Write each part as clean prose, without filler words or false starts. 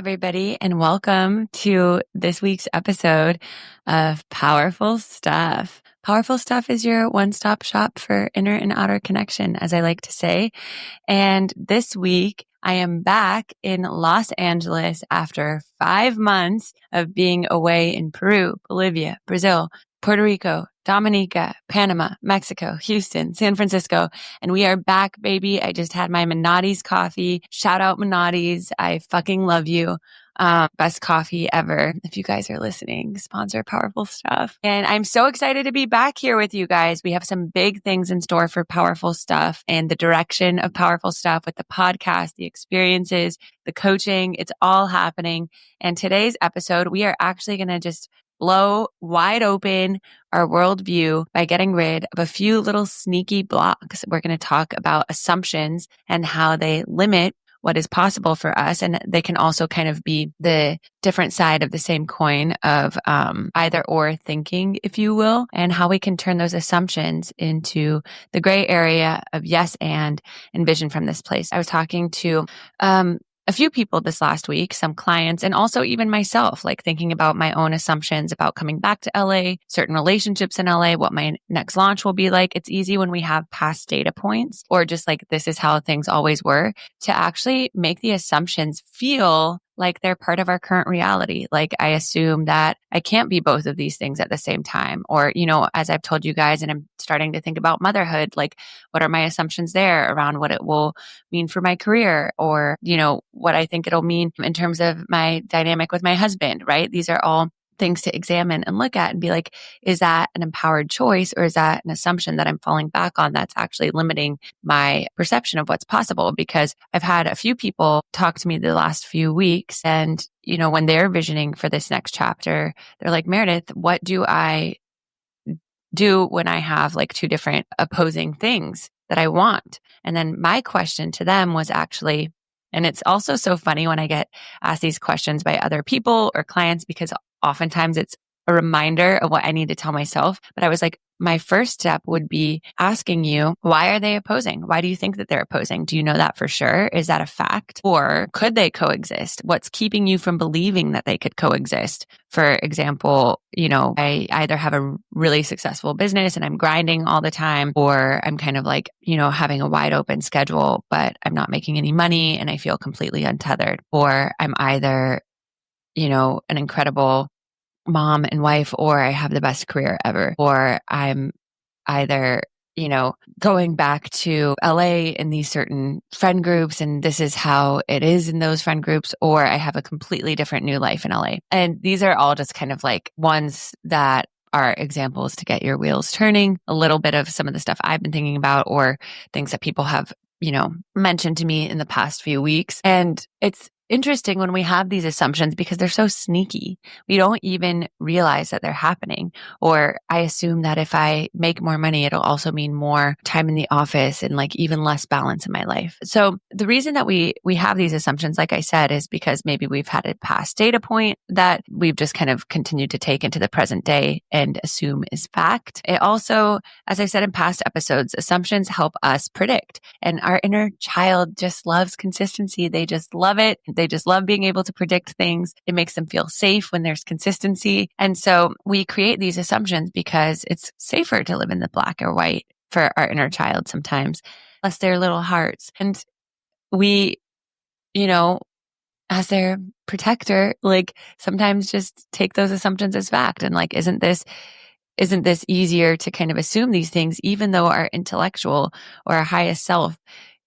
everybody, and welcome to this week's episode of Powerful Stuff. Powerful Stuff is your one-stop shop for inner and outer connection, as I like to say. And this week, I am back in Los Angeles after 5 months of being away in Peru, Bolivia, Brazil, Puerto Rico, Dominica, Panama, Mexico, Houston, San Francisco, and we are back, baby. I just had my Minotti's coffee. Shout out Minotti's. I fucking love you. Best coffee ever. If you guys are listening, sponsor Powerful Stuff. And I'm so excited to be back here with you guys. We have some big things in store for Powerful Stuff and the direction of Powerful Stuff with the podcast, the experiences, the coaching. It's all happening. And today's episode, we are actually going to just blow wide open our worldview by getting rid of a few little sneaky blocks. We're going to talk about assumptions and how they limit what is possible for us. And they can also kind of be the different side of the same coin of either or thinking, if you will, and how we can turn those assumptions into the gray area of yes and vision from this place. I was talking to a few people this last week, some clients, and also even myself, like thinking about my own assumptions about coming back to LA, certain relationships in LA, what my next launch will be like. It's easy when we have past data points or just like this is how things always were to actually make the assumptions feel like they're part of our current reality. Like I assume that I can't be both of these things at the same time. Or, as I've told you guys, and I'm starting to think about motherhood, like what are my assumptions there around what it will mean for my career or, what I think it'll mean in terms of my dynamic with my husband, right? These are all things to examine and look at and be like, is that an empowered choice or is that an assumption that I'm falling back on that's actually limiting my perception of what's possible? Because I've had a few people talk to me the last few weeks and, when they're visioning for this next chapter, they're like, Meredith, what do I do when I have like two different opposing things that I want? And then my question to them was actually, and it's also so funny when I get asked these questions by other people or clients, because oftentimes it's a reminder of what I need to tell myself. But I was like, my first step would be asking you, why are they opposing? Why do you think that they're opposing? Do you know that for sure? Is that a fact? Or could they coexist? What's keeping you from believing that they could coexist? For example, I either have a really successful business and I'm grinding all the time, or I'm kind of like, having a wide open schedule, but I'm not making any money and I feel completely untethered. Or I'm either, an incredible mom and wife, or I have the best career ever, or I'm either, going back to LA in these certain friend groups and this is how it is in those friend groups, or I have a completely different new life in LA. And these are all just kind of like ones that are examples to get your wheels turning, a little bit of some of the stuff I've been thinking about or things that people have, mentioned to me in the past few weeks. And it's interesting when we have these assumptions because they're so sneaky. We don't even realize that they're happening. Or I assume that if I make more money, it'll also mean more time in the office and like even less balance in my life. So the reason that we have these assumptions, like I said, is because maybe we've had a past data point that we've just kind of continued to take into the present day and assume is fact. It also, as I said in past episodes, assumptions help us predict. And our inner child just loves consistency. They just love it. They just love being able to predict things. It makes them feel safe when there's consistency. And so we create these assumptions because it's safer to live in the black or white for our inner child sometimes, less their little hearts. And we, as their protector, like sometimes just take those assumptions as fact. And like, isn't this easier to kind of assume these things, even though our intellectual or our highest self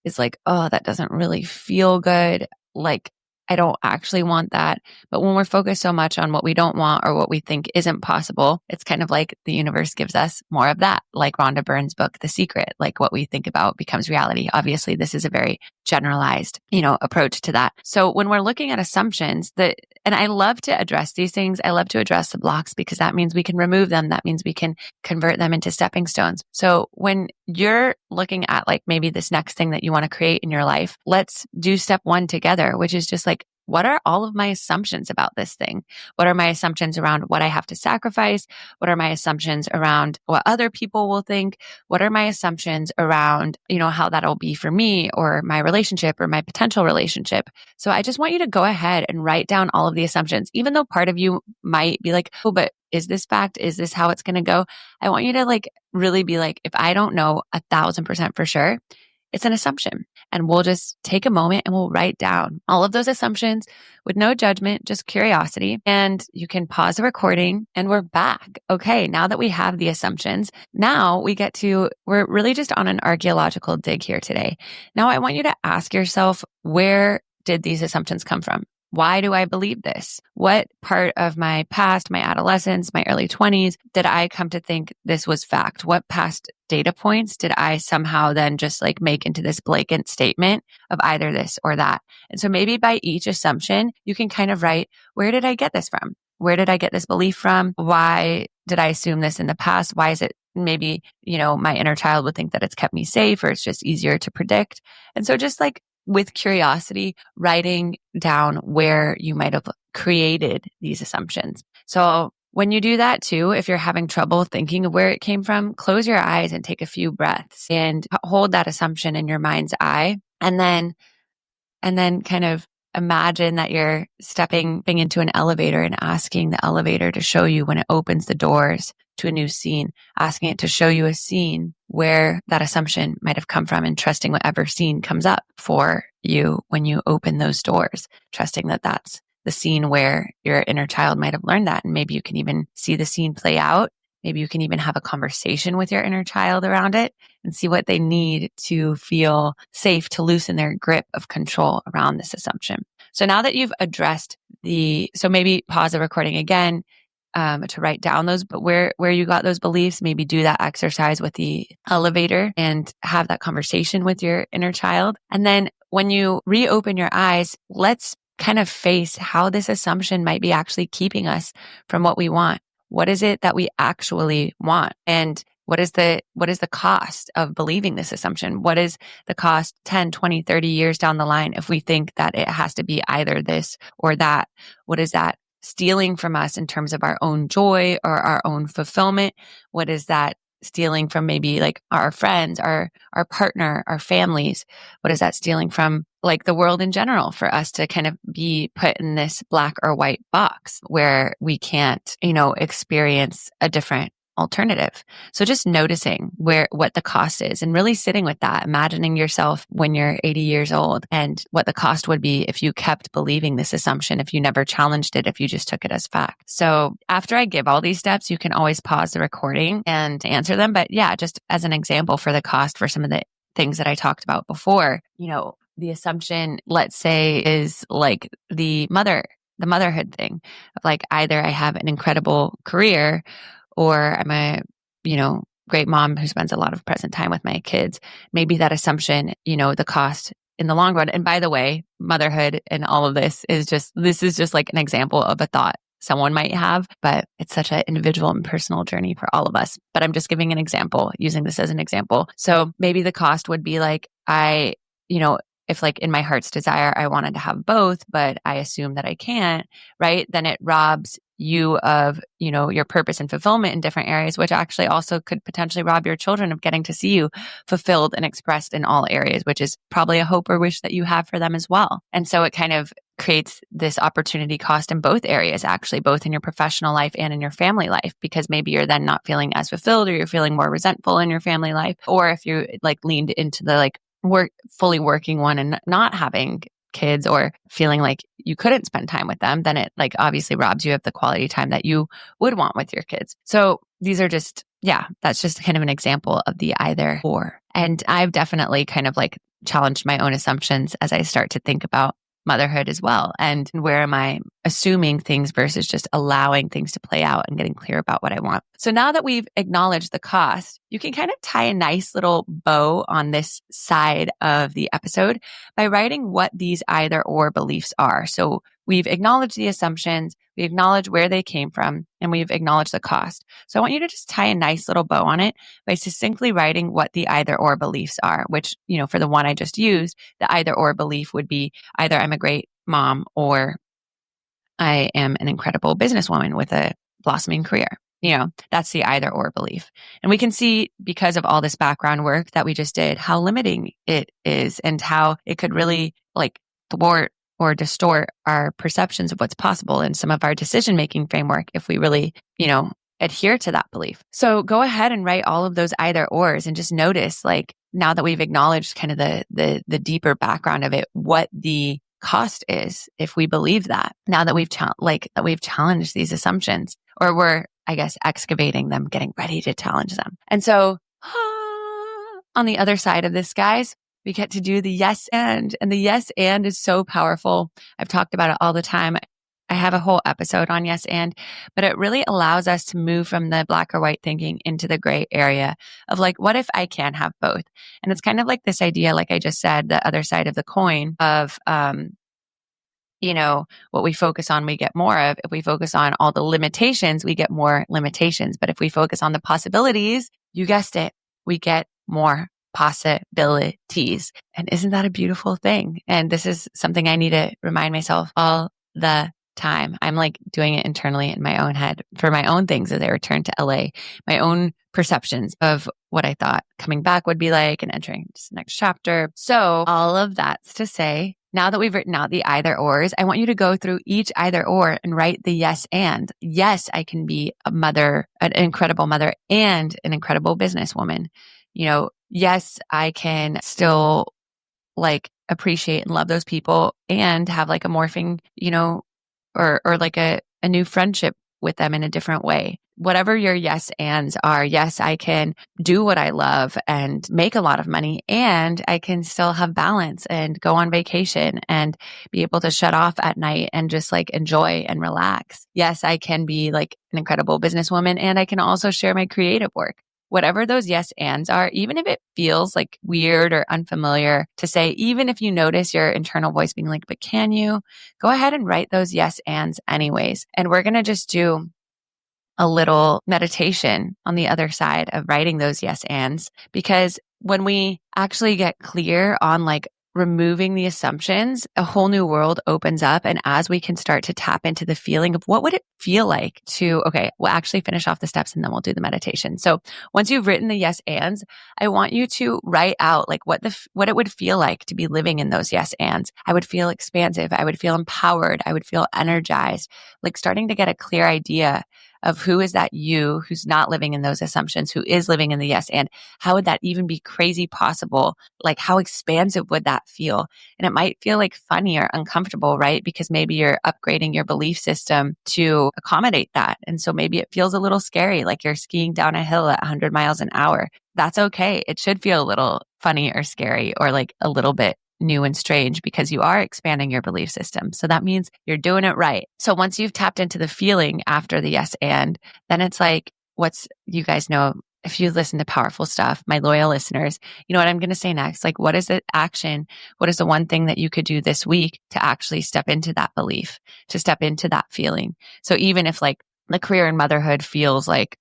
is like, oh, that doesn't really feel good. Like, I don't actually want that. But when we're focused so much on what we don't want or what we think isn't possible, it's kind of like the universe gives us more of that. Like Rhonda Byrne's book, The Secret, like what we think about becomes reality. Obviously, this is a very generalized, approach to that. So when we're looking at assumptions and I love to address these things. I love to address the blocks because that means we can remove them. That means we can convert them into stepping stones. So when you're looking at like maybe this next thing that you want to create in your life, let's do step one together, which is just like what are all of my assumptions about this thing? What are my assumptions around what I have to sacrifice? What are my assumptions around what other people will think? What are my assumptions around, how that'll be for me or my relationship or my potential relationship? So I just want you to go ahead and write down all of the assumptions, even though part of you might be like, oh, but is this fact? Is this how it's going to go? I want you to really be like, if I don't know 1,000% for sure, it's an assumption. And we'll just take a moment and we'll write down all of those assumptions with no judgment, just curiosity. And you can pause the recording and we're back. Okay. Now that we have the assumptions, now we're really just on an archaeological dig here today. Now I want you to ask yourself, where did these assumptions come from? Why do I believe this? What part of my past, my adolescence, my early 20s, did I come to think this was fact? What past data points did I somehow then just make into this blanket statement of either this or that? And so maybe by each assumption, you can kind of write, where did I get this from? Where did I get this belief from? Why did I assume this in the past? Why is it maybe, my inner child would think that it's kept me safe or it's just easier to predict? And so just with curiosity, writing down where you might have created these assumptions. So when you do that too, if you're having trouble thinking of where it came from, close your eyes and take a few breaths and hold that assumption in your mind's eye. And then kind of imagine that you're stepping into an elevator and asking the elevator to show you when it opens the doors to a new scene, asking it to show you a scene where that assumption might have come from and trusting whatever scene comes up for you when you open those doors, trusting that that's the scene where your inner child might have learned that. And maybe you can even see the scene play out. Maybe you can even have a conversation with your inner child around it and see what they need to feel safe to loosen their grip of control around this assumption. So now that you've addressed so maybe pause the recording again to write down those, but where you got those beliefs, maybe do that exercise with the elevator and have that conversation with your inner child. And then when you reopen your eyes, let's kind of face how this assumption might be actually keeping us from what we want. What is it that we actually want? And what is the cost of believing this assumption? What is the cost 10, 20, 30 years down the line if we think that it has to be either this or that? What is that stealing from us in terms of our own joy or our own fulfillment? What is that stealing from maybe our friends, our partner, our families? What is that stealing from the world in general for us to kind of be put in this black or white box where we can't, experience a different alternative? So just noticing what the cost is and really sitting with that, imagining yourself when you're 80 years old and what the cost would be if you kept believing this assumption, if you never challenged it, if you just took it as fact. So after I give all these steps, you can always pause the recording and answer them. But yeah, just as an example for the cost for some of the things that I talked about before, the assumption, let's say, is the motherhood thing of either I have an incredible career or I'm a, great mom who spends a lot of present time with my kids. Maybe that assumption, the cost in the long run. And by the way, motherhood and all of this is just an example of a thought someone might have, but it's such an individual and personal journey for all of us. But I'm just giving an example, using this as an example. So maybe the cost would be if in my heart's desire, I wanted to have both, but I assume that I can't, right? Then it robs you of, your purpose and fulfillment in different areas, which actually also could potentially rob your children of getting to see you fulfilled and expressed in all areas, which is probably a hope or wish that you have for them as well. And so it kind of creates this opportunity cost in both areas, actually, both in your professional life and in your family life, because maybe you're then not feeling as fulfilled or you're feeling more resentful in your family life. Or if you leaned into the fully working one and not having kids or feeling like you couldn't spend time with them, then it obviously robs you of the quality time that you would want with your kids. So these are that's just kind of an example of the either or. And I've definitely kind of challenged my own assumptions as I start to think about motherhood as well. And where am I assuming things versus just allowing things to play out and getting clear about what I want. So now that we've acknowledged the cost, you can kind of tie a nice little bow on this side of the episode by writing what these either or beliefs are. So we've acknowledged the assumptions, we acknowledge where they came from, and we've acknowledged the cost. So I want you to just tie a nice little bow on it by succinctly writing what the either or beliefs are, which, for the one I just used, the either or belief would be either I'm a great mom, or I am an incredible businesswoman with a blossoming career. That's the either or belief. And we can see, because of all this background work that we just did, how limiting it is and how it could really like thwart or distort our perceptions of what's possible in some of our decision-making framework if we really, adhere to that belief. So go ahead and write all of those either ors and just notice, like, now that we've acknowledged kind of the deeper background of it, what the cost is if we believe that. Now that we've challenged these assumptions, or we're, I guess, excavating them, getting ready to challenge them. And so on the other side of this, guys, we get to do the yes and the yes and is so powerful. I've talked about it all the time. I have a whole episode on yes and, but it really allows us to move from the black or white thinking into the gray area of like, what if I can have both? And it's kind of like this idea, like I just said, the other side of the coin of, what we focus on, we get more of. If we focus on all the limitations, we get more limitations. But if we focus on the possibilities, you guessed it, we get more possibilities. And isn't that a beautiful thing? And this is something I need to remind myself all the time. I'm like doing it internally in my own head for my own things as I return to LA, my own perceptions of what I thought coming back would be like and entering this next chapter. So all of that's to say, now that we've written out the either ors, I want you to go through each either or and write the yes and. Yes, I can be a mother, an incredible mother, and an incredible businesswoman. Yes, I can still like appreciate and love those people and have like a morphing, or like a new friendship with them in a different way. Whatever your yes ands are, yes, I can do what I love and make a lot of money, and I can still have balance and go on vacation and be able to shut off at night and just like enjoy and relax. Yes, I can be like an incredible businesswoman, and I can also share my creative work. Whatever those yes ands are, even if it feels like weird or unfamiliar to say, even if you notice your internal voice being like, but can you? Go ahead and write those yes ands anyways. And we're going to just do a little meditation on the other side of writing those yes ands, because when we actually get clear on like removing the assumptions, a whole new world opens up. And as we can start to tap into the feeling of what would it feel like to, okay, we'll actually finish off the steps and then we'll do the meditation. So once you've written the yes ands, I want you to write out like what it would feel like to be living in those yes ands. I would feel expansive. I would feel empowered. I would feel energized, like starting to get a clear idea of who is that you who's not living in those assumptions, who is living in the yes and. How would that even be crazy possible? Like, how expansive would that feel? And it might feel like funny or uncomfortable, right? Because maybe you're upgrading your belief system to accommodate that. And so maybe it feels a little scary, like you're skiing down a hill at 100 miles an hour. That's okay. It should feel a little funny or scary or like a little bit new and strange, because you are expanding your belief system. So that means you're doing it right. So once you've tapped into the feeling after the yes and, then it's like, you guys know, if you listen to powerful stuff, my loyal listeners, you know what I'm going to say next? Like, what is the action? What is the one thing that you could do this week to actually step into that belief, to step into that feeling? So even if like the career in motherhood feels like,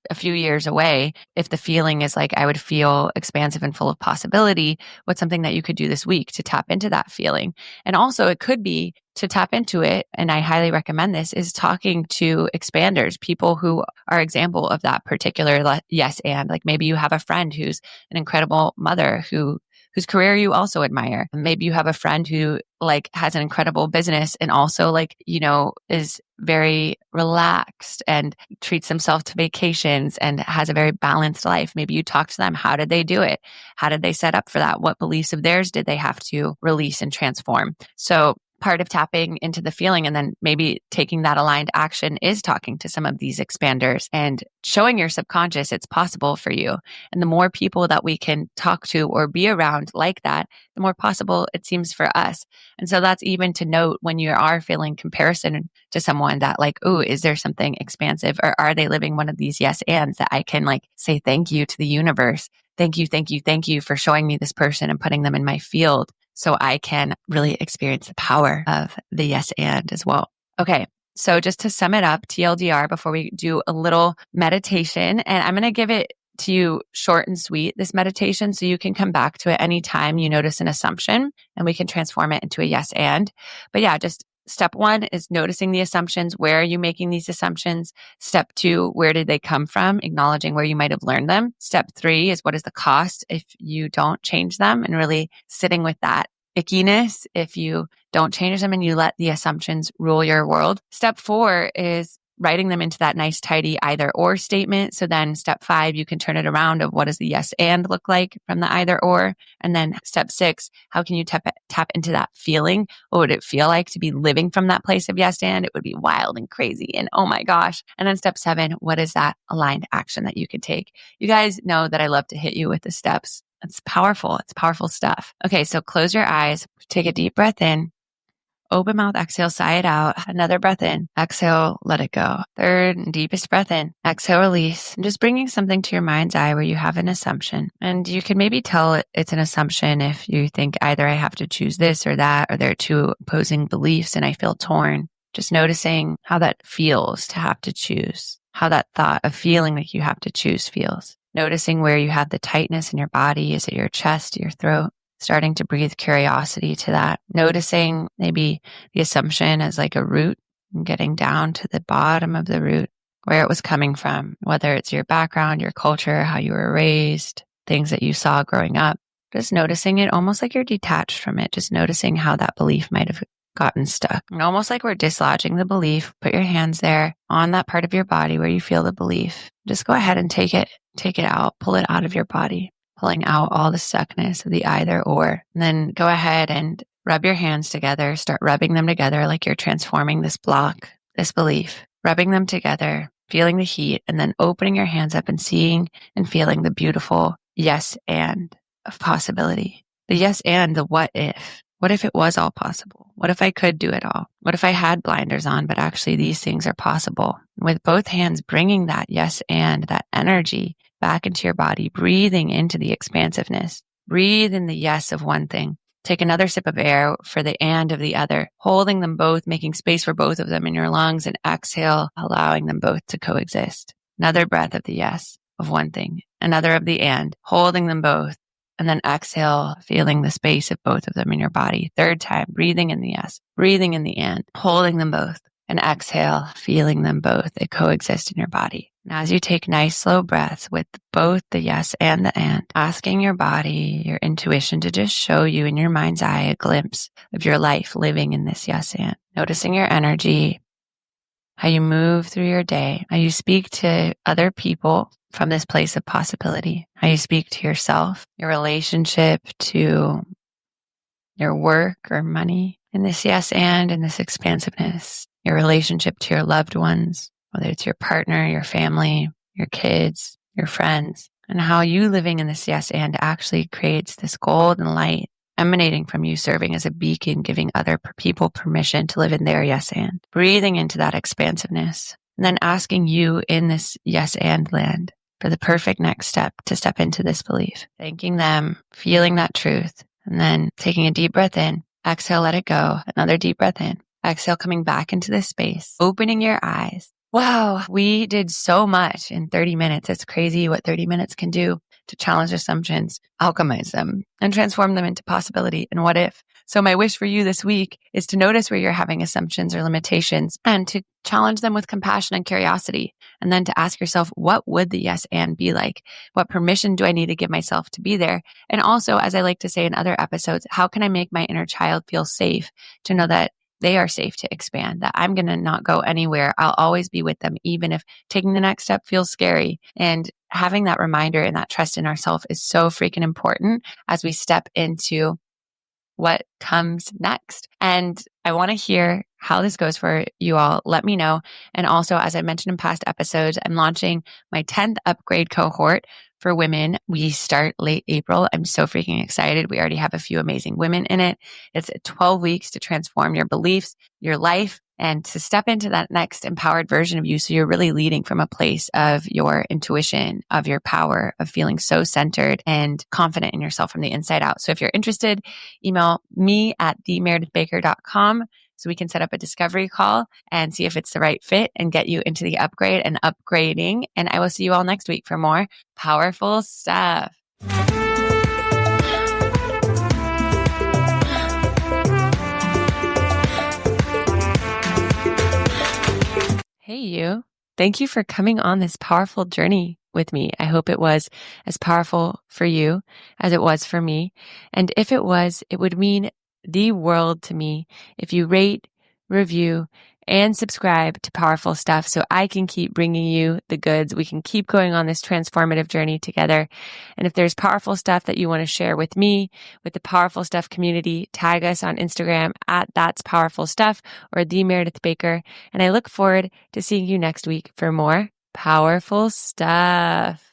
a few years away, if the feeling is like, I would feel expansive and full of possibility, what's something that you could do this week to tap into that feeling? And also it could be to tap into it. And I highly recommend this, is talking to expanders, people who are example of that particular yes and. Like maybe you have a friend who's an incredible mother whose career you also admire. Maybe you have a friend who like has an incredible business and also like, is very relaxed and treats themselves to vacations and has a very balanced life. Maybe you talk to them. How did they do it? How did they set up for that? What beliefs of theirs did they have to release and transform? So part of tapping into the feeling and then maybe taking that aligned action is talking to some of these expanders and showing your subconscious it's possible for you. And the more people that we can talk to or be around like that, the more possible it seems for us. And so that's even to note when you are feeling comparison to someone that like, oh, is there something expansive, or are they living one of these yes ands that I can like say thank you to the universe. Thank you, thank you, thank you for showing me this person and putting them in my field, so I can really experience the power of the yes and as well. Okay, so just to sum it up, TLDR, before we do a little meditation, and I'm going to give it to short and sweet this meditation so you can come back to it anytime you notice an assumption and we can transform it into a yes and. But yeah, just step 1 is noticing the assumptions. Where are you making these assumptions? Step 2, where did they come from? Acknowledging where you might have learned them. Step 3 is what is the cost if you don't change them, and really sitting with that ickiness if you don't change them and you let the assumptions rule your world. Step 4 is writing them into that nice, tidy either or statement. So then step 5, you can turn it around of what does the yes and look like from the either or. And then step 6, how can you tap into that feeling? What would it feel like to be living from that place of yes and? It would be wild and crazy. And oh my gosh. And then step 7, what is that aligned action that you could take? You guys know that I love to hit you with the steps. It's powerful. It's powerful stuff. Okay, so close your eyes, take a deep breath in, open mouth, exhale, sigh it out. Another breath in, exhale, let it go. Third and deepest breath in, exhale, release. And just bringing something to your mind's eye where you have an assumption. And you can maybe tell it's an assumption if you think either I have to choose this or that, or there are two opposing beliefs and I feel torn. Just noticing how that feels to have to choose, how that thought of feeling like you have to choose feels. Noticing where you have the tightness in your body. Is it your chest, your throat? Starting to breathe curiosity to that. Noticing maybe the assumption as like a root and getting down to the bottom of the root, where it was coming from, whether it's your background, your culture, how you were raised, things that you saw growing up. Just noticing it almost like you're detached from it. Just noticing how that belief might have gotten stuck. And almost like we're dislodging the belief. Put your hands there on that part of your body where you feel the belief. Just go ahead and take it out, pull it out of your body, pulling out all the stuckness of the either or. And then go ahead and rub your hands together, start rubbing them together like you're transforming this block, this belief, rubbing them together, feeling the heat, and then opening your hands up and seeing and feeling the beautiful yes and of possibility. The yes and the what if. What if it was all possible? What if I could do it all? What if I had blinders on, but actually these things are possible? With both hands, bringing that yes and that energy back into your body, breathing into the expansiveness. Breathe in the yes of one thing. Take another sip of air for the and of the other, holding them both, making space for both of them in your lungs, and exhale, allowing them both to coexist. Another breath of the yes of one thing, another of the and, holding them both. And then exhale, feeling the space of both of them in your body. Third time, breathing in the yes, breathing in the and, holding them both. And exhale, feeling them both. They coexist in your body. Now, as you take nice, slow breaths with both the yes and the and, asking your body, your intuition to just show you in your mind's eye a glimpse of your life living in this yes and. Noticing your energy, how you move through your day, how you speak to other people from this place of possibility, how you speak to yourself, your relationship to your work or money in this yes and in this expansiveness, your relationship to your loved ones, whether it's your partner, your family, your kids, your friends, and how you living in this yes and actually creates this golden light emanating from you, serving as a beacon, giving other people permission to live in their yes and, breathing into that expansiveness, and then asking you in this yes and land for the perfect next step to step into this belief, thanking them, feeling that truth, and then taking a deep breath in, exhale, let it go, another deep breath in, exhale, coming back into this space, opening your eyes. Wow, we did so much in 30 minutes. It's crazy what 30 minutes can do to challenge assumptions, alchemize them, and transform them into possibility and what if. So my wish for you this week is to notice where you're having assumptions or limitations and to challenge them with compassion and curiosity. And then to ask yourself, what would the yes and be like? What permission do I need to give myself to be there? And also, as I like to say in other episodes, how can I make my inner child feel safe to know that they are safe to expand, that I'm going to not go anywhere. I'll always be with them, even if taking the next step feels scary. And having that reminder and that trust in ourselves is so freaking important as we step into what comes next. And I want to hear how this goes for you all. Let me know. And also, as I mentioned in past episodes, I'm launching my 10th upgrade cohort for women. We start late April. I'm so freaking excited. We already have a few amazing women in it. It's 12 weeks to transform your beliefs, your life, and to step into that next empowered version of you. So you're really leading from a place of your intuition, of your power, of feeling so centered and confident in yourself from the inside out. So if you're interested, email me at themeredithbaker.com so we can set up a discovery call and see if it's the right fit and get you into the upgrade and upgrading. And I will see you all next week for more powerful stuff. Hey, you. Thank you for coming on this powerful journey with me. I hope it was as powerful for you as it was for me. And if it was, it would mean the world to me if you rate, review, and subscribe to Powerful Stuff so I can keep bringing you the goods. We can keep going on this transformative journey together. And if there's powerful stuff that you want to share with me, with the Powerful Stuff community, tag us on Instagram at That's Powerful Stuff or The Meredith Baker. And I look forward to seeing you next week for more powerful stuff.